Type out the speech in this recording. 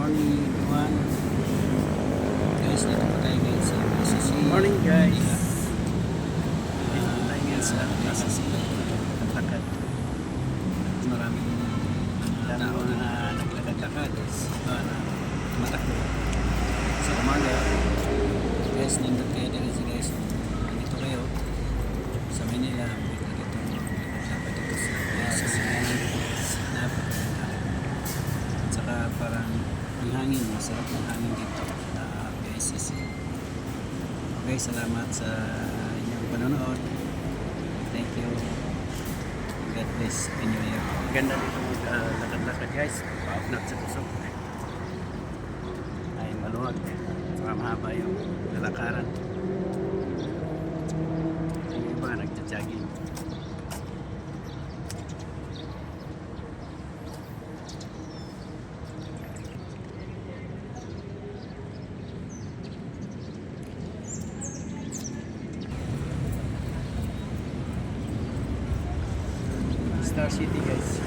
morning everyone. Guys, dito po tayo ngayon sa SSC. Morning guys. Dito po tayo ngayon sa SSC. Nagtakad. Maraming tao na naglalakad na matakbo. Sa umaga, guys, nindot kayo dito si guys. Nandito kayo sa Manila. Dapat dito sa SSC. Saka parang yung hangin, masarap yung hangin dito na PICC. Okay, salamat sa inyong panonood. Thank you. God bless in your year. Ganda dito lakad-lakad guys. Pa-upload sa tusok. Ay maluwag. Saka mahaba yung lalakaran. Yung iba nagja-jogging. Star City guys.